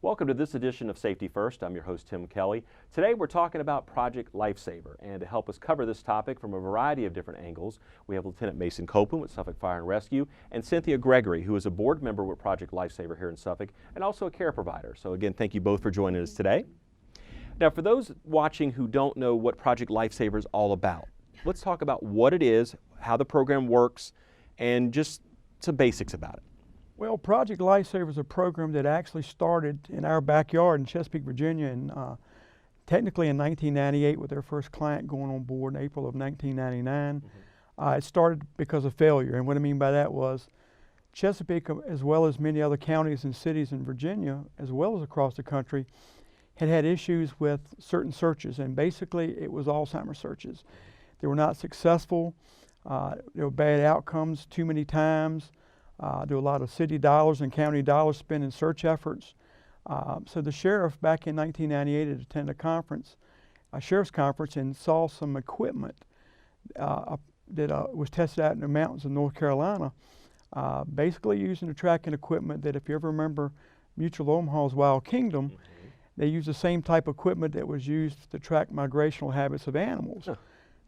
Welcome to this edition of Safety First. I'm your host, Tim Kelly. Today we're talking about Project Lifesaver, and to help us cover this topic from a variety of different angles, we have Lieutenant Mason Copeland with Suffolk Fire and Rescue and Cynthia Gregory, who is a board member with Project Lifesaver here in Suffolk and also a care provider. So again, thank you both for joining us today. Now, for those watching who don't know what Project Lifesaver is all about, let's talk about what it is, how the program works, and just some basics about it. Well, Project Lifesaver is a program that actually started in our backyard in Chesapeake, Virginia, and technically in 1998 with their first client going on board in April of 1999. It started because of failure, and what I mean by that was Chesapeake, as well as many other counties and cities in Virginia, as well as across the country, had issues with certain searches, and basically it was Alzheimer's searches. They were not successful. There were bad outcomes too many times. There were a lot of city dollars and county dollars spent in search efforts. So the sheriff back in 1998 had attended a sheriff's conference, and saw some equipment that was tested out in the mountains of North Carolina, basically using the tracking equipment that, if you ever remember Mutual Omaha's Wild Kingdom, they used the same type of equipment that was used to track migrational habits of animals.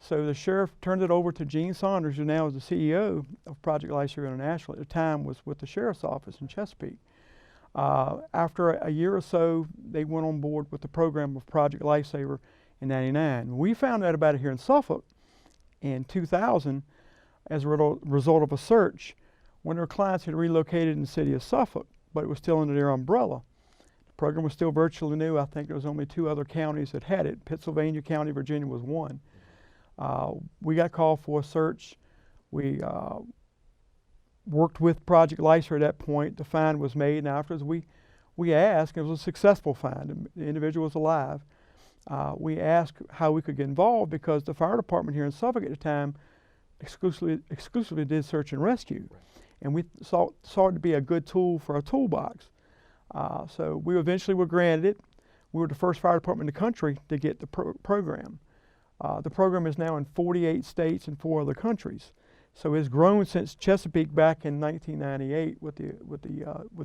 So the sheriff turned it over to Gene Saunders, who now is the CEO of Project Lifesaver International. At the time was with the sheriff's office in Chesapeake. After a year or so, they went on board with the program of Project Lifesaver in '99. We found out about it here in Suffolk in 2000 as a result of a search. One of their clients had relocated in the city of Suffolk, but it was still under their umbrella. The program was still virtually new. I think there was only 2 other counties that had it. Pennsylvania County, Virginia was one. We got called for a search. We worked with Project Lifesaver at that point. The find was made, and afterwards we asked, it was a successful find, the individual was alive. We asked how we could get involved, because the fire department here in Suffolk at the time exclusively did search and rescue. And we saw it to be a good tool for our toolbox. So we eventually were granted it. We were the first fire department in the country to get the program. The program is now in 48 states and 4 other countries. So it's grown since Chesapeake back in 1998 with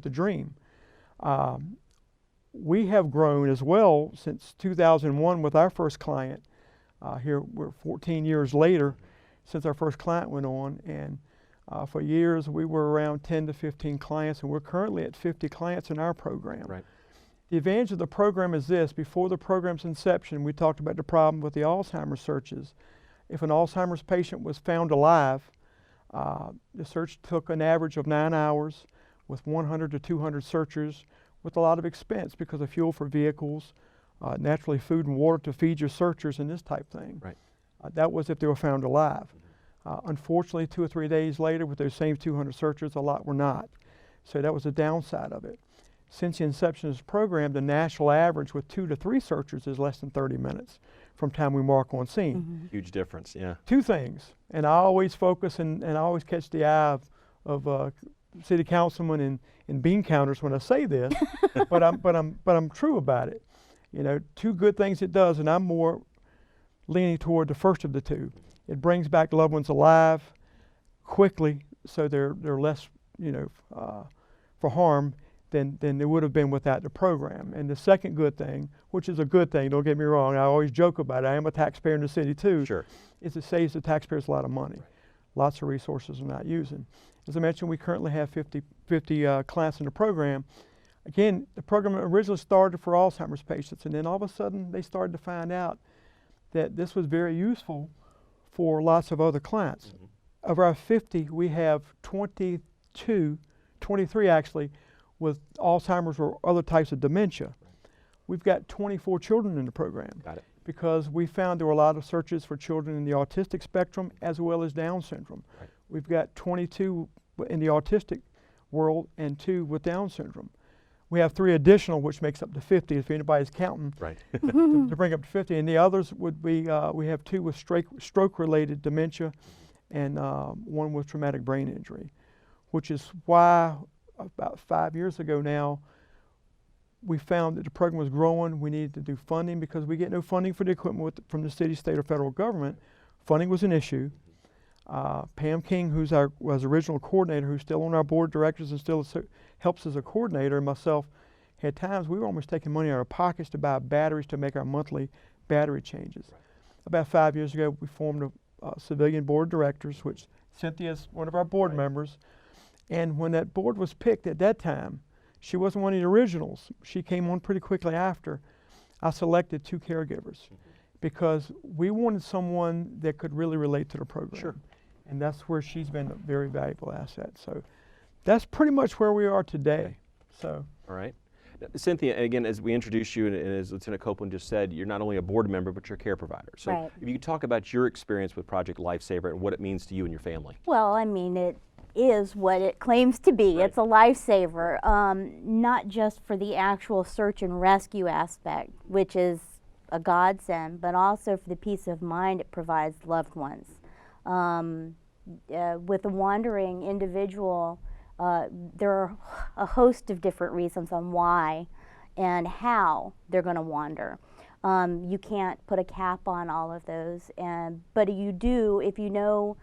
the dream. We have grown as well since 2001 with our first client. Here we're 14 years later since our first client went on, and for years we were around 10 to 15 clients, and we're currently at 50 clients in our program. Right. The advantage of the program is this: before the program's inception, we talked about the problem with the Alzheimer's searches. If an Alzheimer's patient was found alive, the search took an average of 9 hours with 100 to 200 searchers, with a lot of expense because of fuel for vehicles, naturally food and water to feed your searchers, and this type thing. Right. That was if they were found alive. Unfortunately, 2 or 3 days later, with those same 200 searchers, a lot were not. So that was the downside of it. Since the inception of this program, the national average with 2 to 3 searchers is less than 30 minutes from time we mark on scene. Huge difference, yeah. 2 things, and I always focus and I always catch the eye of city councilmen and bean counters when I say this, but I'm true about it. You know, 2 good things it does, and I'm more leaning toward the first of the 2. It brings back loved ones alive quickly, so they're less, for harm than they would have been without the program. And the second good thing, which is a good thing, don't get me wrong, I always joke about it, I am a taxpayer in the city too, Sure. is it saves the taxpayers a lot of money. Right. Lots of resources are not using. As I mentioned, we currently have 50 clients in the program. Again, the program originally started for Alzheimer's patients, and then all of a sudden they started to find out that this was very useful for lots of other clients. Of our 50, we have 23 actually, with Alzheimer's or other types of dementia. We've got 24 children in the program. Got it. Because we found there were a lot of searches for children in the autistic spectrum as well as Down syndrome. Right. We've got 22 in the autistic world and 2 with Down syndrome. We have 3 additional, which makes up to 50 if anybody's counting, Right. to bring up to 50. And the others would be, we have 2 with stroke-related dementia and 1 with traumatic brain injury, which is why about 5 years ago now, we found that the program was growing. We needed to do funding because we get no funding for the equipment from the city, state, or federal government. Funding was an issue. Pam King, was original coordinator, who's still on our board of directors and still helps as a coordinator, and myself had times we were almost taking money out of our pockets to buy batteries to make our monthly battery changes. Right. About 5 years ago, we formed a civilian board of directors, which Cynthia is one of our board Right. members. And when that board was picked at that time, she wasn't one of the originals. She came on pretty quickly after. I selected 2 caregivers because we wanted someone that could really relate to the program. Sure. And that's where she's been a very valuable asset. So that's pretty much where we are today. Okay. So. All right. Now, Cynthia, again, as we introduced you, and as Lieutenant Copeland just said, you're not only a board member, but you're a care provider. So Right. if you could talk about your experience with Project Lifesaver and what it means to you and your family. Well, I mean, it is what it claims to be. Right. It's a lifesaver, not just for the actual search and rescue aspect, which is a godsend, but also for the peace of mind it provides loved ones. With a wandering individual, there are a host of different reasons on why and how they're going to wander. You can't put a cap on all of those, but you do if you know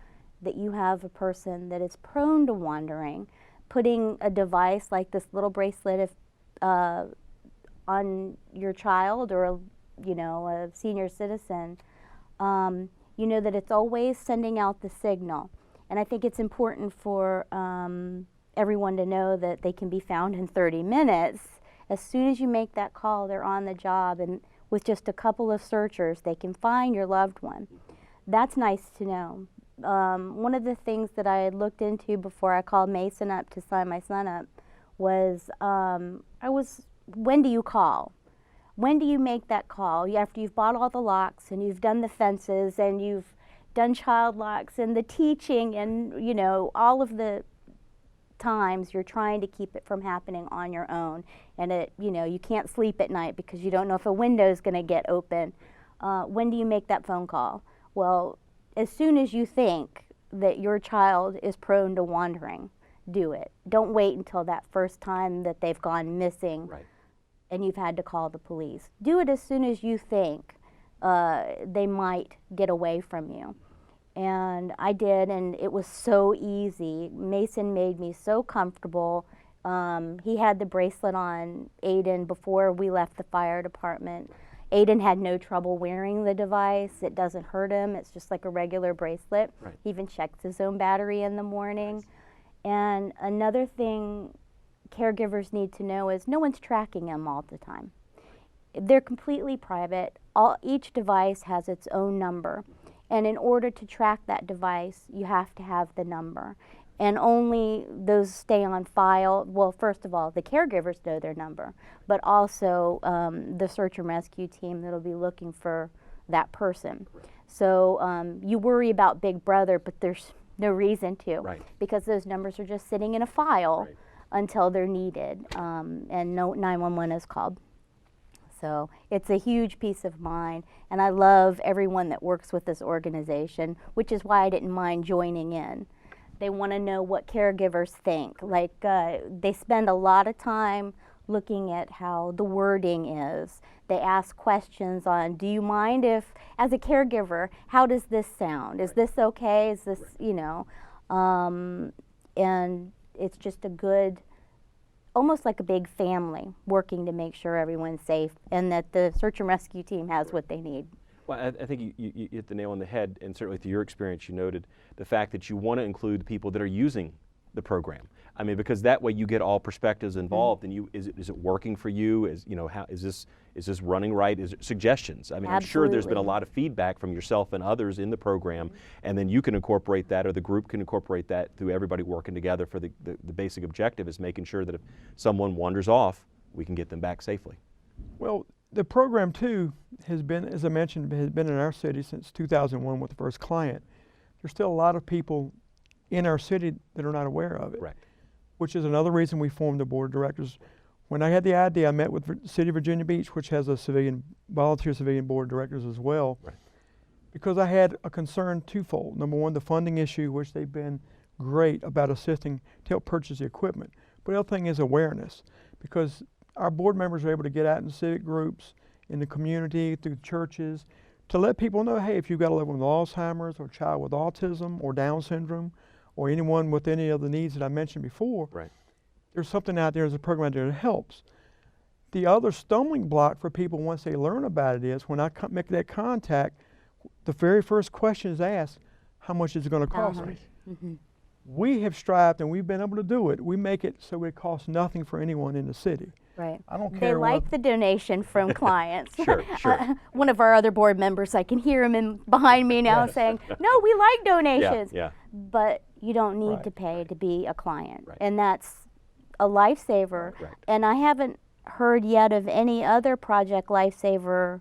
that you have a person that is prone to wandering. Putting a device like this little bracelet on your child or a senior citizen, you know that it's always sending out the signal. And I think it's important for everyone to know that they can be found in 30 minutes. As soon as you make that call, they're on the job, and with just a couple of searchers, they can find your loved one. That's nice to know. One of the things that I had looked into before I called Mason up to sign my son up was, when do you call? When do you make that call? After you've bought all the locks and you've done the fences and you've done child locks and the teaching and, all of the times you're trying to keep it from happening on your own. And you can't sleep at night because you don't know if a window's going to get open. When do you make that phone call? Well, as soon as you think that your child is prone to wandering, do it. Don't wait until that first time that they've gone missing. Right. And you've had to call the police. Do it as soon as you think they might get away from you. And I did, and it was so easy. Mason made me so comfortable. He had the bracelet on Aiden before we left the fire department. Aiden had no trouble wearing the device. It doesn't hurt him. It's just like a regular bracelet. Right. He even checks his own battery in the morning. Nice. And another thing caregivers need to know is no one's tracking them all the time. They're completely private. Each device has its own number. And in order to track that device, you have to have the number. And only those stay on file. Well, first of all, the caregivers know their number, but also the search and rescue team that'll be looking for that person. So you worry about Big Brother, but there's no reason to, Right. because those numbers are just sitting in a file. Right. Until they're needed, and no 911 is called. So it's a huge peace of mind, and I love everyone that works with this organization, which is why I didn't mind joining in. They want to know what caregivers think. Like they spend a lot of time looking at how the wording is. They ask questions on, do you mind if, as a caregiver, how does this sound? Is this okay? Is this, and it's just a good, almost like a big family working to make sure everyone's safe and that the search and rescue team has what they need. Well, I think you hit the nail on the head, and certainly through your experience, you noted the fact that you want to include the people that are using the program. I mean, because that way you get all perspectives involved, and is it working for you? How is this running right? Is it suggestions? I mean, I'm sure there's been a lot of feedback from yourself and others in the program, and then you can incorporate that, or the group can incorporate that through everybody working together for the basic objective is making sure that if someone wanders off, we can get them back safely. Well, the program too has been, as I mentioned, has been in our city since 2001 with the first client. There's still a lot of people in our city that are not aware of it. Correct. Which is another reason we formed the board of directors. When I had the idea, I met with the City of Virginia Beach, which has a volunteer civilian board of directors as well, Right. because I had a concern twofold. Number one, the funding issue, which they've been great about assisting to help purchase the equipment. But the other thing is awareness, because our board members are able to get out in civic groups, in the community, through churches, to let people know, hey, if you've got a loved one with Alzheimer's or a child with autism or Down syndrome, or anyone with any of the needs that I mentioned before, Right. there's something out there, there's a program out there that helps. The other stumbling block for people once they learn about it is when I make that contact, the very first question is asked, how much is it going to cost me? Mm-hmm. We have strived and we've been able to do it. We make it so it costs nothing for anyone in the city. Right. I don't They care like what, the donation from clients. Sure, sure. One of our other board members, I can hear him behind me now Yes. saying, no, we like donations. Yeah, But you don't need Right. to pay to be a client. Right. And that's a lifesaver. Right. And I haven't heard yet of any other Project Lifesaver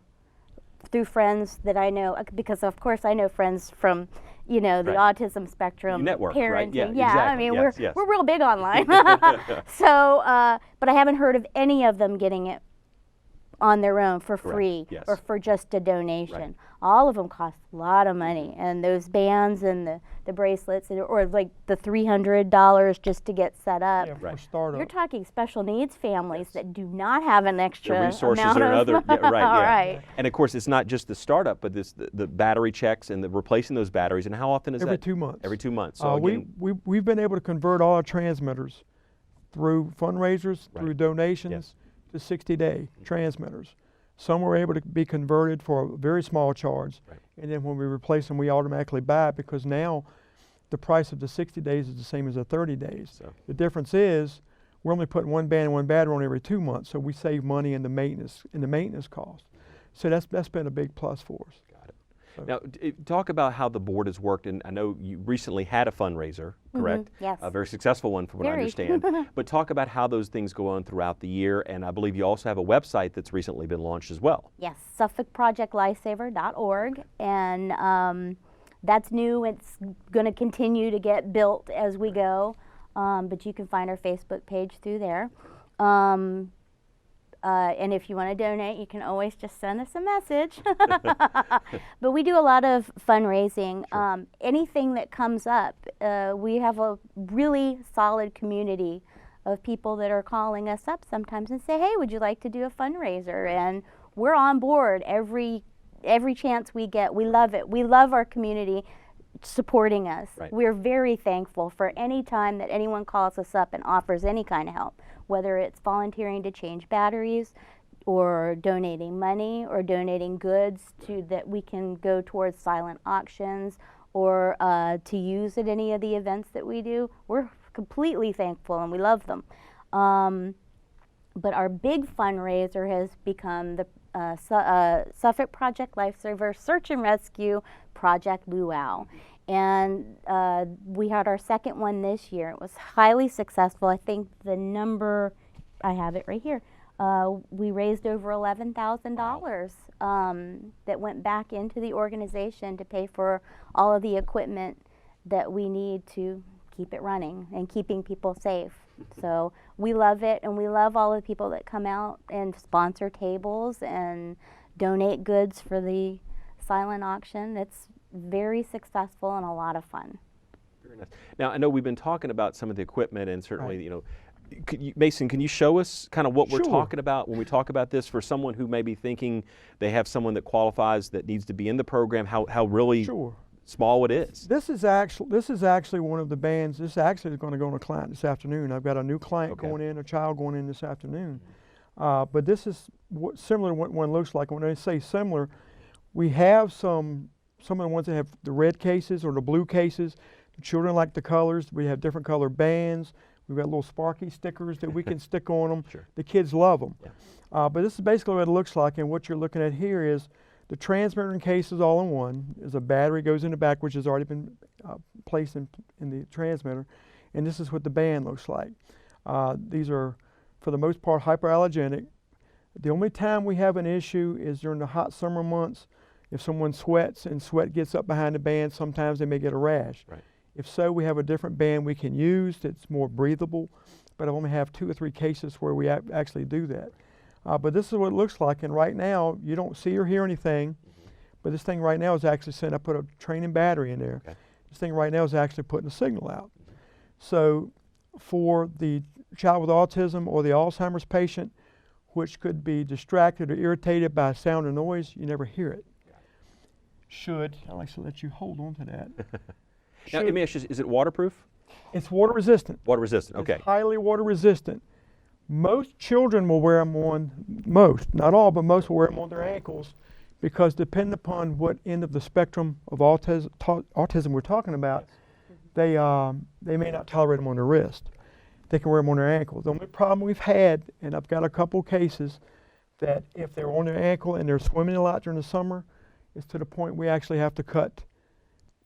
through friends that I know, because of course I know friends from, the Right. autism spectrum, You network, parenting. right? Yeah, I exactly. mean, Yes, yes. we're real big online. So, but I haven't heard of any of them getting it on their own for Correct. free Yes. or for just a donation. Right. All of them cost a lot of money, and those bands and the bracelets, or like the $300 just to get set up. yeah, for Right. startup. You're talking special needs families that do not have an extra The resources amount are of another, yeah, right, yeah. Right. And of course, it's not just the startup, but the battery checks and the replacing those batteries. And how often is Every that? 2 months. Every 2 months. So again, We've been able to convert all our transmitters through fundraisers, Right. through donations, Yes. to 60-day transmitters. Some were able to be converted for a very small charge, Right. and then when we replace them, we automatically buy it because now the price of the 60 days is the same as the 30 days. So. The difference is we're only putting one band and one battery on every 2 months, so we save money in the maintenance cost. So that's been a big plus for us. Got it. So- Now, talk about how the board has worked, and I know you recently had a fundraiser, correct? Yes. A very successful one, from what I Very. understand. But talk about how those things go on throughout the year, and I believe you also have a website that's recently been launched as well. Yes, SuffolkProjectLifesaver.org, and that's new. It's going to continue to get built as we go, but you can find our Facebook page through there. And if you want to donate, you can always just send us a message. But we do a lot of fundraising. Sure. Anything that comes up, we have a really solid community of people that are calling us up sometimes and say, hey, would you like to do a fundraiser? And we're on board every chance we get. We love it. We love our community supporting us. Right. We're very thankful for any time that anyone calls us up and offers any kind of help, whether it's volunteering to change batteries or donating money or donating goods that we can go towards silent auctions or to use at any of the events that we do. We're completely thankful and we love them. But our big fundraiser has become the Suffolk Project Lifesaver Search and Rescue Project Luau. And we had our second one this year. It was highly successful. I think the number, I have it right here, we raised over $11,000 that went back into the organization to pay for all of the equipment that we need to keep it running and keeping people safe. So we love it, and we love all the people that come out and sponsor tables and donate goods for the silent auction. It's very successful and a lot of fun. Very nice. Now, I know we've been talking about some of the equipment, and certainly, Right. Mason, can you show us kind of what we're Sure. talking about when we talk about this for someone who may be thinking they have someone that qualifies that needs to be in the program, how really Sure. small it is? This is actually one of the bands. This actually is going to go on a client this afternoon. I've got a new client Okay. going in, a child going in this afternoon. But this is similar to what one looks like. When I say similar, we have some of the ones that have the red cases or the blue cases. The children like the colors. We have different color bands. We've got little sparky stickers that we can stick on them. Sure. The kids love them. Yeah. But this is basically what it looks like, and what you're looking at here is the transmitter and cases all in one. There's a battery goes in the back, which has already been placed in the transmitter, and this is what the band looks like. These are, for the most part, hyperallergenic. The only time we have an issue is during the hot summer months. If someone sweats and sweat gets up behind the band, sometimes they may get a rash. Right. If so, we have a different band we can use that's more breathable, but I only have 2 or 3 cases where we actually do that. But this is what it looks like, and right now you don't see or hear anything, but this thing right now is actually sent. I put a training battery in there. Okay. This thing right now is actually putting a signal out. So for the child with autism or the Alzheimer's patient, which could be distracted or irritated by sound or noise, you never hear it. I'd like to let you hold on to that. Now, let me ask you, is it waterproof? It's water resistant. Water resistant, okay. It's highly water resistant, Most children will wear them on, most, not all, but most will wear them on their ankles, because depending upon what end of the spectrum of autism we're talking about, they may not tolerate them on their wrist. They can wear them on their ankles. The only problem we've had, and I've got a couple cases, that if they're on their ankle and they're swimming a lot during the summer, it's to the point we actually have to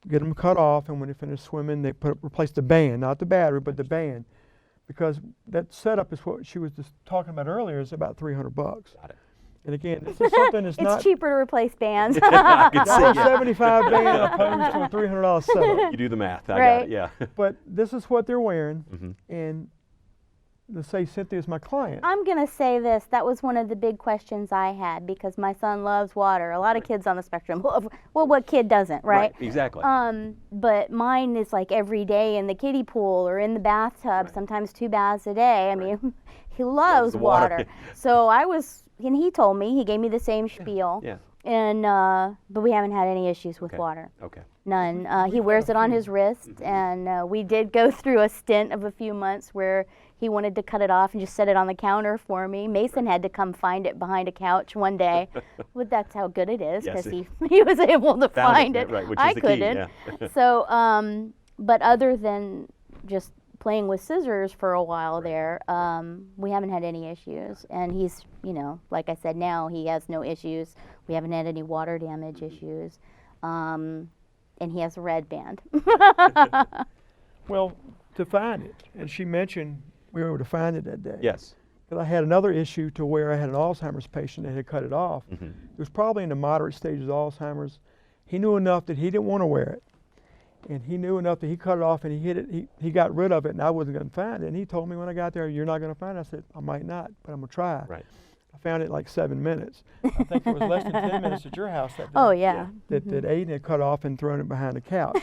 get them cut off, and when they finish swimming, they replace the band, not the battery, but the band. Because that setup is what she was just talking about earlier, is about $300. Got it. And again, this is something that's it's not cheaper to replace bands. I can see, a yeah. 75 band opposed to a $300 setup. You do the math. I got Right. it. Yeah. But this is what they're wearing, Mm-hmm. and let's say Cynthia's my client. I'm going to say this. That was one of the big questions I had, because my son loves water. A lot of kids on the spectrum love, well, what kid doesn't, right? Exactly. But mine is like every day in the kiddie pool or in the bathtub, sometimes 2 baths a day. I mean, he loves the water. water. So and he told me, he gave me the same spiel. Yeah. And, but we haven't had any issues with Okay. water. Okay. None. He wears it on his wrist, and we did go through a stint of a few months where he wanted to cut it off and just set it on the counter for me. Mason had to come find it behind a couch one day. But that's how good it is, Yes, because he was able to find it. Right, which I is the key, couldn't. yeah. So, but other than just playing with scissors for a while there, we haven't had any issues. And he's, like I said, now he has no issues. We haven't had any water damage issues. And he has a red band. Well, to find it, and she mentioned we were able to find it that day. Yes. But I had another issue to where I had an Alzheimer's patient that had cut it off. Mm-hmm. It was probably in the moderate stages of Alzheimer's. He knew enough that he didn't want to wear it. And he knew enough that he cut it off and he hit it. He got rid of it, and I wasn't going to find it. And he told me when I got there, "You're not going to find it." I said, "I might not, but I'm going to try." Right. I found it in like 7 minutes. I think it was less than 10 minutes at your house that day. Oh, yeah. That Aiden had cut off and thrown it behind the couch.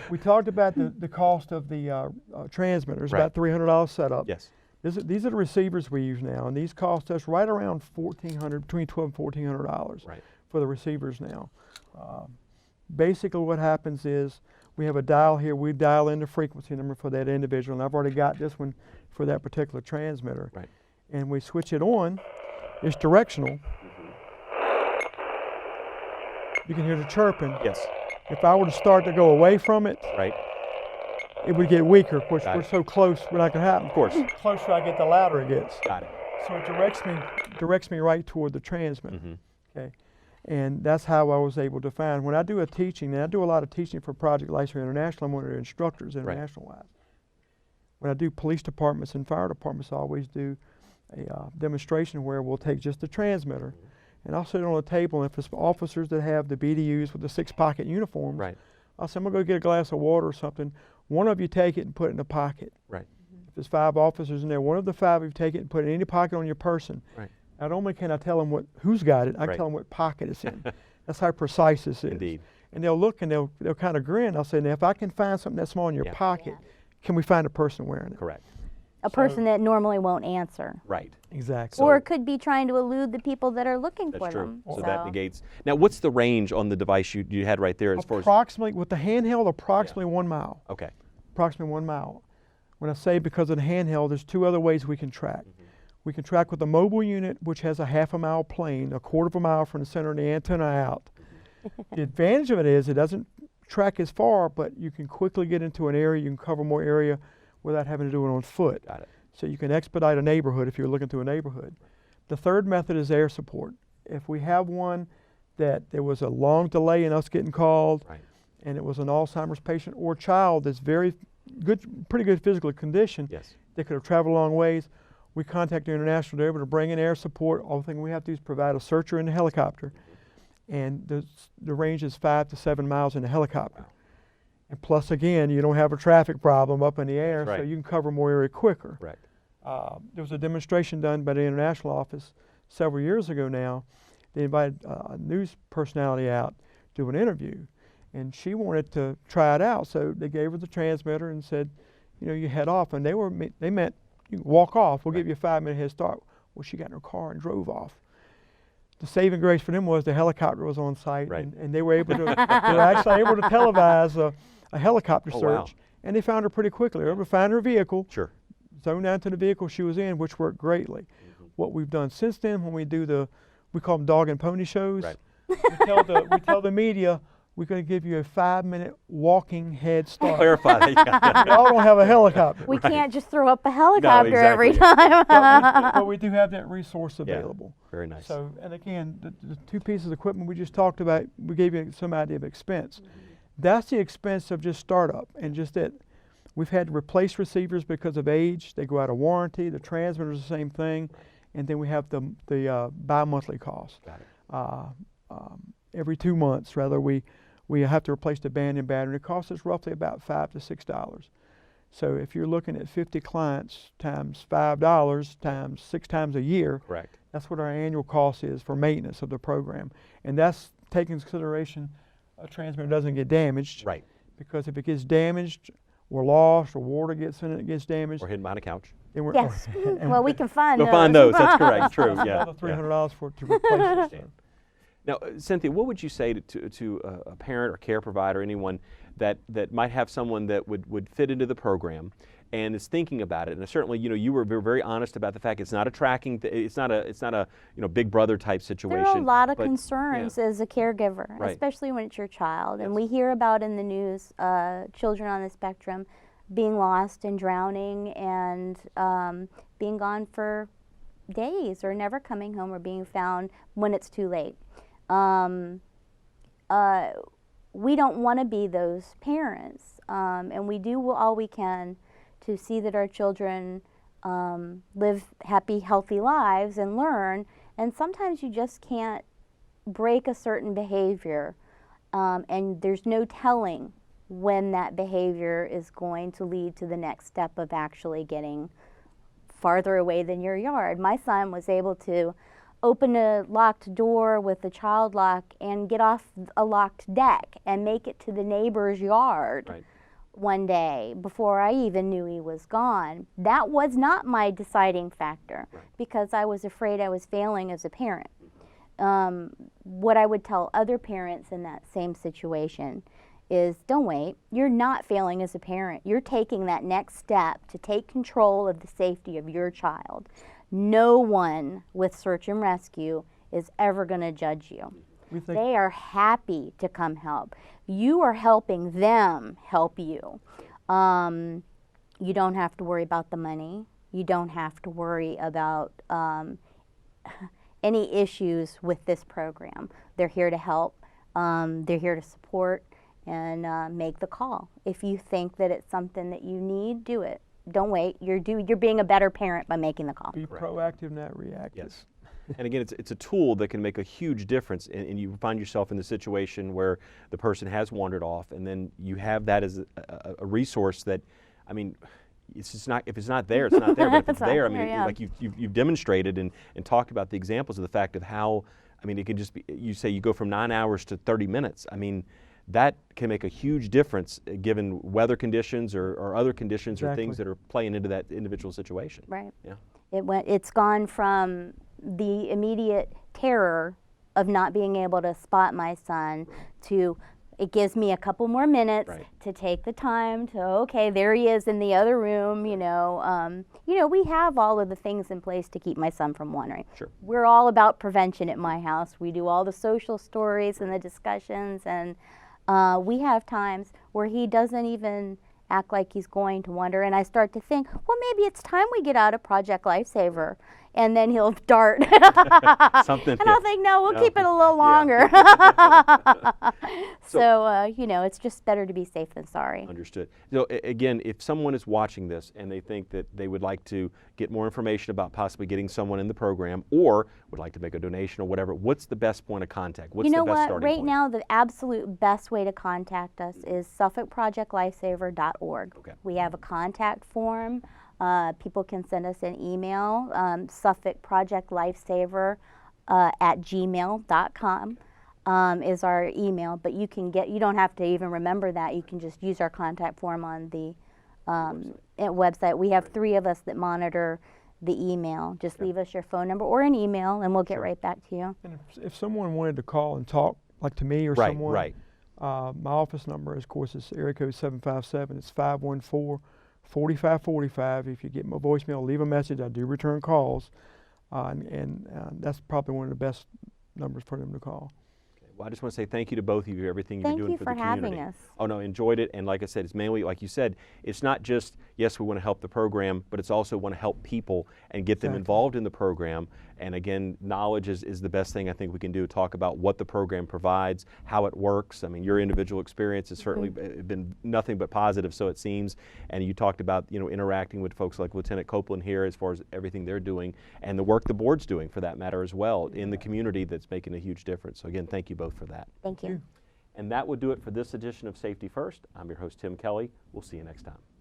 We talked about the cost of the transmitters, Right. about $300 setup. Yes. These are the receivers we use now, and these cost us right around $1,400, between $1,200 and $1,400 Right. for the receivers now. Basically what happens is we have a dial here. We dial in the frequency number for that individual, and I've already got this one for that particular transmitter. Right. And we switch it on. It's directional. You can hear the chirping. Yes. If I were to start to go away from it, Right. it would get weaker. Of course, Got we're it. so close, we're not going to happen. Of course. The closer I get, the louder it gets. Got it. So it directs me right toward the transmitter. Mm-hmm. Okay, and that's how I was able to find. When I do a teaching, and I do a lot of teaching for Project Lifesaver International, I'm one of their instructors international-wise. When I do police departments and fire departments, I always do a demonstration where we'll take just the transmitter, and I'll sit it on a table, and if it's officers that have the BDUs with the 6-pocket uniforms, Right. I'll say, "I'm going to go get a glass of water or something. One of you take it and put it in the pocket." Right. If there's 5 officers in there, one of the 5 of you take it and put it in any pocket on your person. Right. Not only can I tell them who's got it, I Right. tell them what pocket it's in. That's how precise this is. Indeed. And they'll look and they'll kind of grin. I'll say, "Now, if I can find something that small in your Yeah. pocket, can we find a person wearing it?" Correct. A person that normally won't answer. Right. Exactly. Or could be trying to elude the people that are looking That's for true. them. So that negates. Now, what's the range on the device you had right there as far as? Approximately, with the handheld, approximately 1 mile. Okay. Approximately 1 mile. When I say because of the handheld, there's 2 other ways we can track. We can track with a mobile unit, which has a 1/2 mile plane, 1/4 mile from the center of the antenna out. The advantage of it is it doesn't track as far, but you can quickly get into an area, you can cover more area without having to do it on foot. Got it. So you can expedite a neighborhood if you're looking through a neighborhood. The third method is air support. If we have one that there was a long delay in us getting called, Right. and it was an Alzheimer's patient or child that's very good, pretty good physical condition, Yes. they could have traveled a long ways, we contact the International, they're able to bring in air support. All the thing we have to do is provide a searcher in the helicopter, and the range is 5 to 7 miles in the helicopter. Wow. And plus, again, you don't have a traffic problem up in the air, Right. so you can cover more area quicker. Correct. There was a demonstration done by the International Office several years ago now. They invited a news personality out to do an interview, and she wanted to try it out. So they gave her the transmitter and said, you head off. And they meant you can walk off. We'll give you a 5-minute head start. Well, she got in her car and drove off. The saving grace for them was the helicopter was on site, Right. and they were able to. They were actually able to televise a helicopter Oh, search, wow. and they found her pretty quickly. They were able to find her vehicle. Sure. zone down to the vehicle she was in, which worked greatly. What we've done since then, when we do we call them dog and pony shows, Right. we tell the media, we're going to give you a 5-minute walking head start. Clarify that. Y'all don't have a helicopter. We can't just throw up a helicopter every exactly. time. But we do have that resource available. Very nice. So, and again, the two pieces of equipment we just talked about, we gave you some idea of expense. That's the expense of just startup, and just that we've had to replace receivers because of age. They go out of warranty. The transmitter's the same thing, and then we have the bi-monthly cost. Got it. Every 2 months, rather, we have to replace the band and battery. It costs us roughly about $5 to $6. So if you're looking at 50 clients times $5 times 6 times a year, Correct. that's what our annual cost is for maintenance of the program. And that's taking into consideration a transmitter doesn't get damaged. Right. Because if it gets damaged or lost or water gets in it, it gets damaged. Or hidden behind a couch. Then we're, Yes. and Well, we can find Go those. find those. That's correct. True. it's Yeah. another $300 for it to replace it. Now, Cynthia, what would you say to a parent or care provider, anyone that might have someone that would fit into the program and is thinking about it? And certainly, you were very honest about the fact it's not a tracking, it's not a Big Brother type situation. There are a lot of but, concerns as a caregiver, Right. especially when it's your child. And Yes. we hear about in the news children on the spectrum being lost and drowning and being gone for days or never coming home or being found when it's too late. We don't want to be those parents, and we do all we can to see that our children live happy, healthy lives and learn. And sometimes you just can't break a certain behavior, and there's no telling when that behavior is going to lead to the next step of actually getting farther away than your yard. My son was able to open a locked door with a child lock and get off a locked deck and make it to the neighbor's yard. Right. One day before I even knew he was gone. That was not my deciding factor, because I was afraid I was failing as a parent. What I would tell other parents in that same situation is, don't wait. You're not failing as a parent. You're taking that next step to take control of the safety of your child. No one with search and rescue is ever going to judge you. They are happy to come help. You are helping them help you. You don't have to worry about the money. You don't have to worry about any issues with this program. They're here to help. They're here to support and make the call. If you think that it's something that you need, do it. Don't wait. You're being a better parent by making the call. Be proactive, not reactive. Yes. And again, it's a tool that can make a huge difference, and you find yourself in the situation where the person has wandered off, and then you have that as a resource that, I mean, it's just not, if it's not there, it's not there, but if it's there, I mean, like you've demonstrated and talked about the examples of the fact of how, I mean, it can just be, you say you go from 9 hours to 30 minutes. I mean, that can make a huge difference given weather conditions or other conditions or things that are playing into that individual situation. Right. Yeah. It's gone from the immediate terror of not being able to spot my son to it gives me a couple more minutes to take the time to, okay, there he is in the other room, you know, we have all of the things in place to keep my son from wandering. Sure. We're all about prevention at my house. We do all the social stories and the discussions, and we have times where he doesn't even act like he's going to wander, and I start to think, well, maybe it's time we get out of Project Lifesaver. And then he'll dart. Something. And I'll think, no, we'll keep it a little longer. So it's just better to be safe than sorry. Understood. So again, if someone is watching this and they think that they would like to get more information about possibly getting someone in the program or would like to make a donation or whatever, what's the best point of contact? What's the best starting point? Right now, the absolute best way to contact us is SuffolkProjectLifesaver.org. Okay. We have a contact form. People can send us an email, SuffolkProjectLifesaver@gmail.com is our email. But you don't have to even remember that. You can just use our contact form on the website. We have 3 of us that monitor the email. Just leave us your phone number or an email, and we'll get right back to you. And if someone wanted to call and talk, like to me or someone, my office number, of course, is area code 757. It's 4545. If you get my voicemail, leave a message. I do return calls, that's probably one of the best numbers for them to call. Well, I just want to say thank you to both of you, everything you've been doing for the community. Thank you for having us. Oh no, enjoyed it, and like I said, it's mainly, like you said, it's not just, yes, we want to help the program, but it's also want to help people and get them involved in the program. And again, knowledge is the best thing I think we can do, talk about what the program provides, how it works. I mean, your individual experience has certainly been nothing but positive, so it seems, and you talked about, you know, interacting with folks like Lieutenant Copeland here as far as everything they're doing, and the work the board's doing for that matter as well in the community that's making a huge difference. So again, thank you both for that. Thank you. And that will do it for this edition of Safety First. I'm your host, Tim Kelly. We'll see you next time.